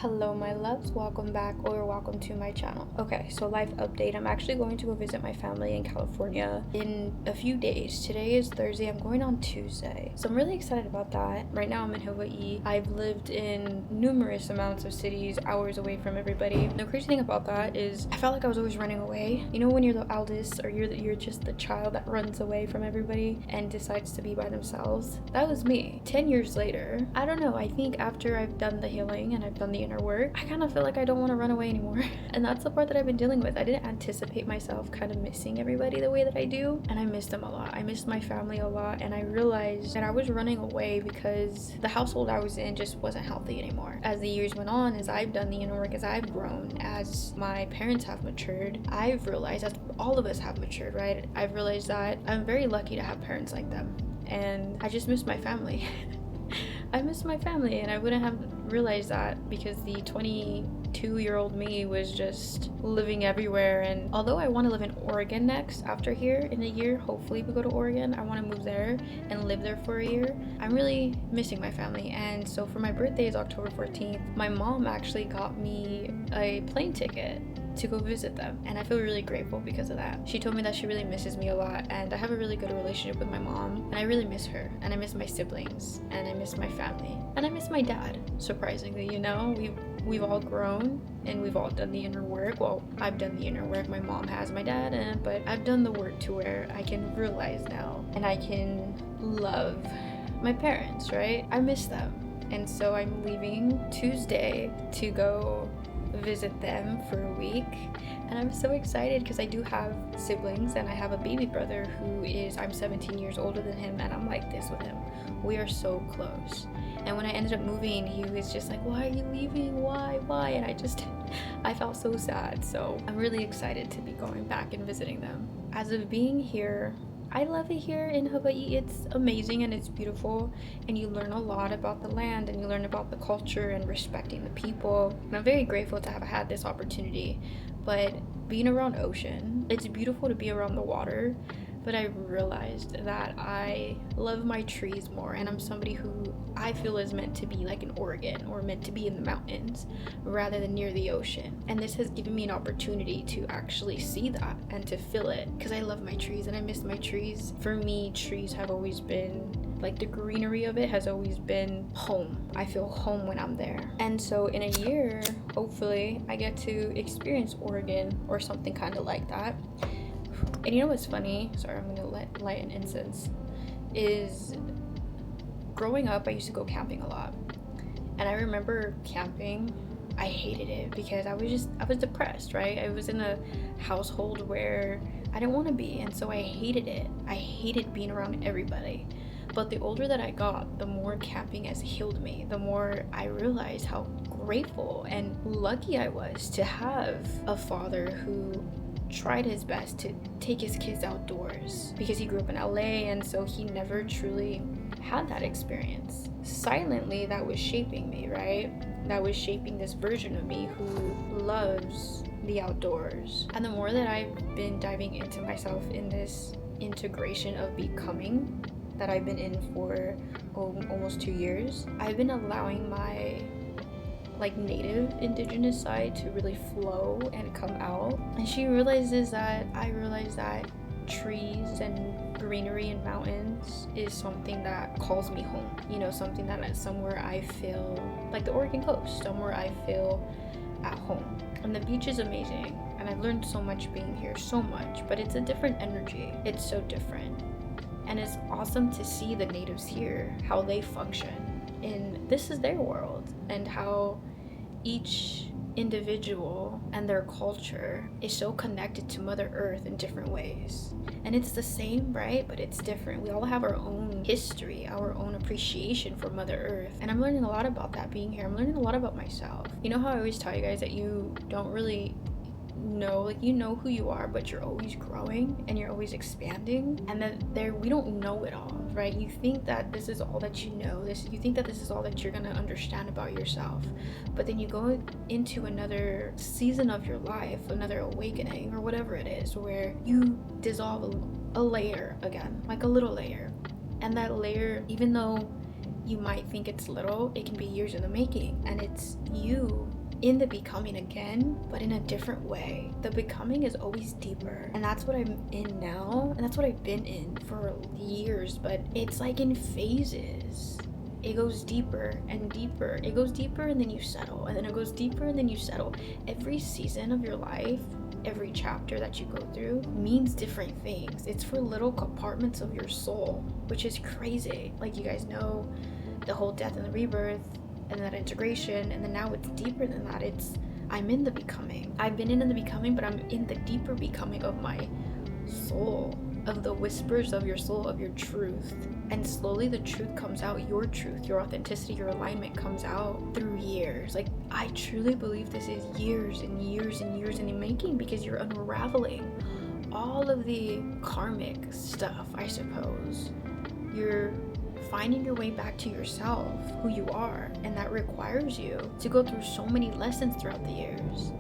Hello my loves, welcome back or welcome to my channel. Okay, so life update. I'm actually going to go visit my family in California in a few days. Today is Thursday, I'm going on Tuesday. So I'm really excited about that. Right now I'm in Hawaii. I've lived in numerous amounts of cities, hours away from everybody. The crazy thing about that is I felt like I was always running away. You know when you're the eldest or you're just the child that runs away from everybody and decides to be by themselves? That was me. 10 years later, I don't know, I think after I've done the healing and I've done the inner work, I kind of feel like I don't want to run away anymore. And that's the part that I've been dealing with. I didn't anticipate myself kind of missing everybody the way that I do, and I missed them a lot. I missed my family a lot, and I realized that I was running away because the household I was in just wasn't healthy anymore. As the years went on, as I've done the inner work, as I've grown, as my parents have matured, I've realized, as all of us have matured, right? I've realized that I'm very lucky to have parents like them, and I just miss my family. I miss my family, and I wouldn't have realized that because the 22-year-old me was just living everywhere. And although I want to live in Oregon next, after here in a year, hopefully we go to Oregon, I want to move there and live there for a year. I'm really missing my family. And so for my birthday is October 14th, my mom actually got me a plane ticket to go visit them, and I feel really grateful because of that. She told me that she really misses me a lot, and I have a really good relationship with my mom, and I really miss her, and I miss my siblings, and I miss my family, and I miss my dad. Surprisingly, you know, we've all grown and we've all done the inner work. Well, I've done the inner work, my mom has, my dad, but I've done the work to where I can realize now and I can love my parents, right? I miss them. And so I'm leaving Tuesday to go visit them for a week, and I'm so excited because I do have siblings, and I have a baby brother who is, I'm 17 years older than him, and I'm like this with him. We are so close. And when I ended up moving, he was just like, why are you leaving? Why? And I felt so sad. So I'm really excited to be going back and visiting them. As of being here, I love it here in Hawaii. It's amazing and it's beautiful, and you learn a lot about the land, and you learn about the culture and respecting the people. And I'm very grateful to have had this opportunity. But being around ocean, it's beautiful to be around the water, but I realized that I love my trees more, and I'm somebody who I feel is meant to be like in Oregon or meant to be in the mountains rather than near the ocean. And this has given me an opportunity to actually see that and to feel it, because I love my trees and I miss my trees. For me, trees have always been like, the greenery of it has always been home. I feel home when I'm there. And so in a year, hopefully I get to experience Oregon or something kind of like that. And you know what's funny? Sorry, I'm gonna light an incense. Is growing up, I used to go camping a lot, and I remember camping. I hated it because I was depressed, right? I was in a household where I didn't want to be, and so I hated it. I hated being around everybody. But the older that I got, the more camping has healed me. The more I realized how grateful and lucky I was to have a father who tried his best to take his kids outdoors, because he grew up in LA, and so he never truly had that experience. Silently, that was shaping me, right? That was shaping this version of me who loves the outdoors. And the more that I've been diving into myself in this integration of becoming that I've been in for almost 2 years, I've been allowing my native indigenous side to really flow and come out. And I realize that trees and greenery and mountains is something that calls me home. You know, something that somewhere I feel like the Oregon coast, somewhere I feel at home. And the beach is amazing, and I've learned so much being here, so much, but it's a different energy. It's so different. And it's awesome to see the natives here, how they function, and this is their world, and how each individual and their culture is so connected to Mother Earth in different ways. And it's the same, right? But it's different. We all have our own history, our own appreciation for Mother Earth. And I'm learning a lot about that being here. I'm learning a lot about myself. You know how I always tell you guys that you don't really know, like, you know who you are, but you're always growing and you're always expanding, and that we don't know it all, right? You think that this is all that you know, you think that this is all that you're gonna understand about yourself, but then you go into another season of your life, another awakening or whatever it is, where you dissolve a layer again, like a little layer. And that layer, even though you might think it's little, it can be years in the making, and it's you in the becoming again, but in a different way. The becoming is always deeper, and that's what I'm in now, and that's what I've been in for years, but it's like in phases. It goes deeper and deeper. It goes deeper and then you settle, and then it goes deeper and then you settle. Every season of your life, every chapter that you go through means different things. It's for little compartments of your soul, which is crazy. Like, you guys know the whole death and the rebirth and that integration, and then now it's deeper than that. I'm in the becoming. I've been in the becoming, but I'm in the deeper becoming of my soul, of the whispers of your soul, of your truth. And slowly the truth comes out. Your truth, your authenticity, your alignment comes out through years. Like, I truly believe this is years and years and years in the making, because you're unraveling all of the karmic stuff, I suppose. You're finding your way back to yourself, who you are, and that requires you to go through so many lessons throughout the years.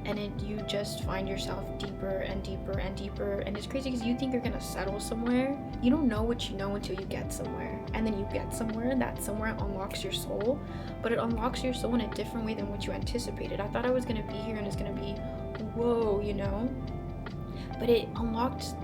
And you just find yourself deeper and deeper and deeper. And it's crazy because you think you're gonna settle somewhere. You don't know what you know until you get somewhere. And then you get somewhere, and that somewhere unlocks your soul. But it unlocks your soul in a different way than what you anticipated. I thought I was gonna be here and it's gonna be, whoa, you know? But it unlocked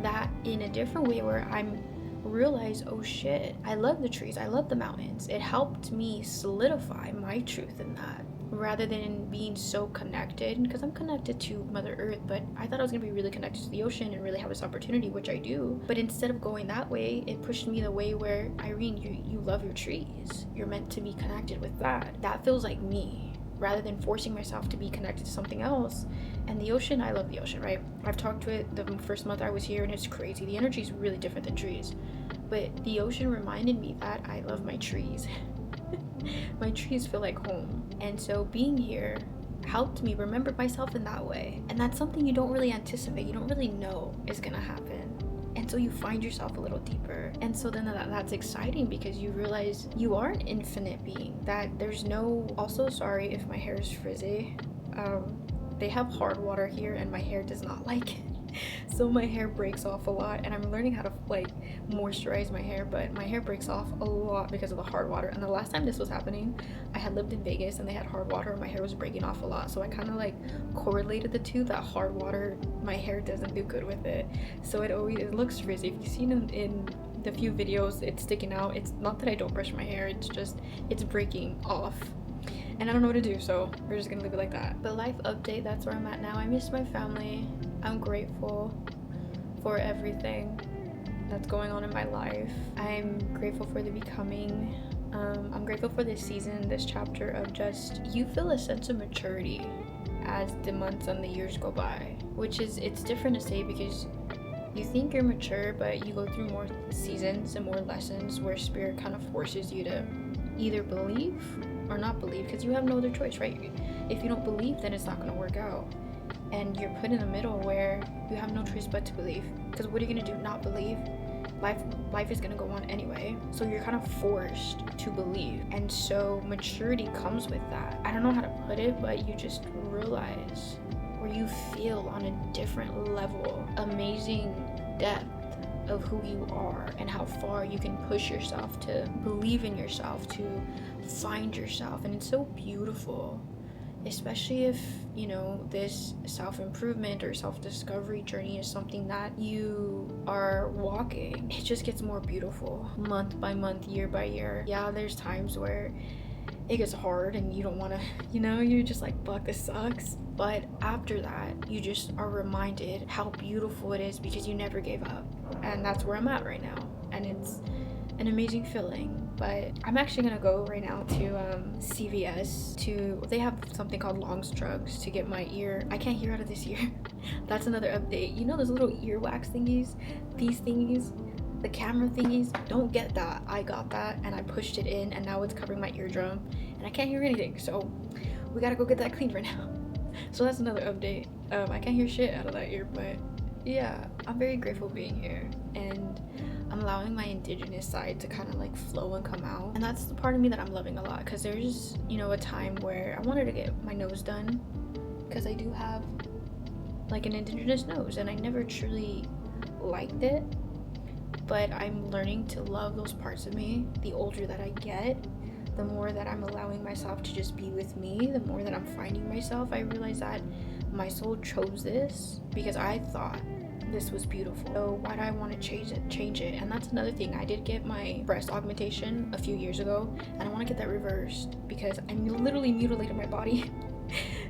that in a different way where I'm realize, oh shit, I love the trees, I love the mountains. It helped me solidify my truth in that, rather than being so connected, because I'm connected to Mother Earth, but I thought I was gonna be really connected to the ocean and really have this opportunity, which I do. But instead of going that way, it pushed me the way where, Irene, you love your trees. You're meant to be connected with that. That feels like me, rather than forcing myself to be connected to something else. And the ocean, I love the ocean, right? I've talked to it the first month I was here, and it's crazy. The energy is really different than trees. But the ocean reminded me that I love my trees. My trees feel like home. And so being here helped me remember myself in that way. And that's something you don't really anticipate. You don't really know is gonna happen. And so you find yourself a little deeper. And so then that's exciting, because you realize you are an infinite being. That there's no, also sorry if my hair is frizzy. They have hard water here and my hair does not like it. So my hair breaks off a lot, and I'm learning how to like moisturize my hair, but my hair breaks off a lot because of the hard water. And the last time this was happening, I had lived in Vegas and they had hard water and my hair was breaking off a lot. So I kind of like correlated the two, that hard water, my hair doesn't do good with it. So it looks frizzy. If you've seen in the few videos, it's sticking out. It's not that I don't brush my hair, it's just, it's breaking off. And I don't know what to do, so we're just gonna leave it like that. But life update, that's where I'm at now. I miss my family. I'm grateful for everything that's going on in my life. I'm grateful for the becoming. I'm grateful for this season, this chapter of just, you feel a sense of maturity as the months and the years go by, which is, it's different to say because you think you're mature, but you go through more seasons and more lessons where spirit kind of forces you to either believe or not believe, because you have no other choice, right? If you don't believe, then it's not going to work out. And you're put in the middle where you have no choice but to believe, because what are you going to do? Not believe? Life is going to go on anyway, so you're kind of forced to believe. And so maturity comes with that. I don't know how to put it, but you just realize, where you feel on a different level, amazing depth of who you are and how far you can push yourself to believe in yourself, to find yourself. And it's so beautiful, especially if, you know, this self-improvement or self-discovery journey is something that you are walking. It just gets more beautiful month by month, year by year. Yeah, there's times where it gets hard and you don't want to, you know, you're just like, fuck, this sucks. But after that, you just are reminded how beautiful it is because you never gave up. And that's where I'm at right now. And it's an amazing feeling. But I'm actually gonna go right now to CVS they have something called Long's Drugs to get my ear. I can't hear out of this ear. That's another update. You know those little ear wax thingies? These thingies? The camera thingies? Don't get that. I got that and I pushed it in and now it's covering my eardrum and I can't hear anything. So we gotta go get that cleaned right now. So that's another update. I can't hear shit out of that ear, but yeah, I'm very grateful being here, and I'm allowing my indigenous side to kind of like flow and come out. And that's the part of me that I'm loving a lot, because there's, you know, a time where I wanted to get my nose done because I do have like an indigenous nose and I never truly liked it, but I'm learning to love those parts of me the older that I get. the more that I'm allowing myself to just be with me, the more that I'm finding myself, I realize that my soul chose this because I thought this was beautiful. So why do I want to change it? And that's another thing. I did get my breast augmentation a few years ago, and I want to get that reversed because I literally mutilated my body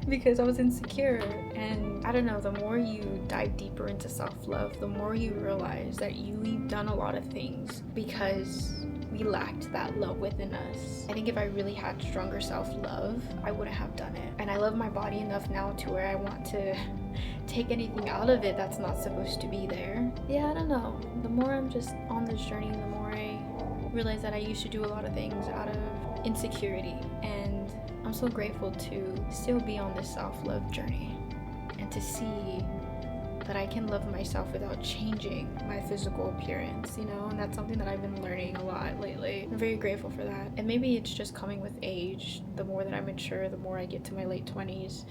because I was insecure. And I don't know, the more you dive deeper into self-love, the more you realize that you've done a lot of things because we lacked that love within us. I think if I really had stronger self-love, I wouldn't have done it. And I love my body enough now to where I want to take anything out of it that's not supposed to be there. Yeah, I don't know. The more I'm just on this journey, the more I realize that I used to do a lot of things out of insecurity. And I'm so grateful to still be on this self-love journey and to see that I can love myself without changing my physical appearance, and that's something that I've been learning a lot lately. I'm very grateful for that. And maybe it's just coming with age. The more that I mature, the more I get to my late 20s,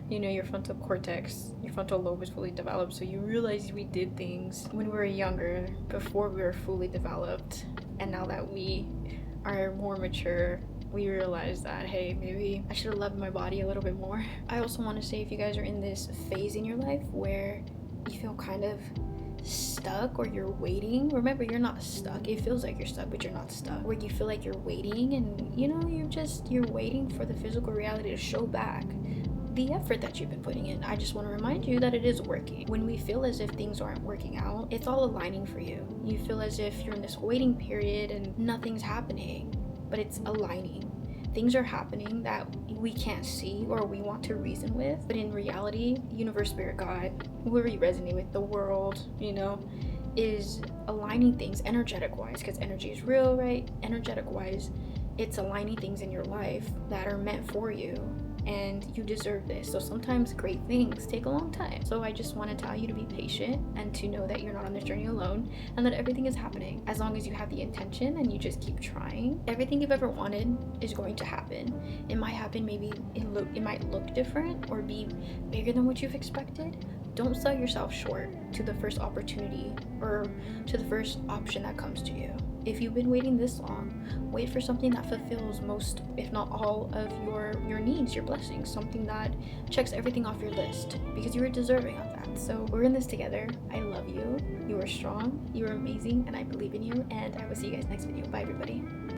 your frontal cortex, your frontal lobe is fully developed, so you realize we did things when we were younger before we were fully developed. And now that we are more mature, we realize that, hey, maybe I should have loved my body a little bit more. I also want to say, if you guys are in this phase in your life where you feel kind of stuck or you're waiting, remember, you're not stuck. It feels like you're stuck, but you're not stuck. Where you feel like you're waiting and you're waiting for the physical reality to show back the effort that you've been putting in. I just want to remind you that it is working. When we feel as if things aren't working out, it's all aligning for you. You feel as if you're in this waiting period and nothing's happening, but it's aligning. Things are happening that we can't see or we want to reason with, but in reality, universe, spirit, God, whoever you resonate with, the world, is aligning things energetic wise, because energy is real, right? Energetic wise, it's aligning things in your life that are meant for you, and you deserve this. So sometimes great things take a long time. So I just want to tell you to be patient and to know that you're not on this journey alone, and that everything is happening as long as you have the intention and you just keep trying. Everything you've ever wanted is going to happen. It might happen, maybe it might look different or be bigger than what you've expected. Don't sell yourself short to the first opportunity or to the first option that comes to you. If you've been waiting this long, wait for something that fulfills most, if not all, of your needs, your blessings, something that checks everything off your list, because you are deserving of that. So we're in this together. I love you. You are strong. You are amazing, and I believe in you. And I will see you guys next video. Bye, everybody.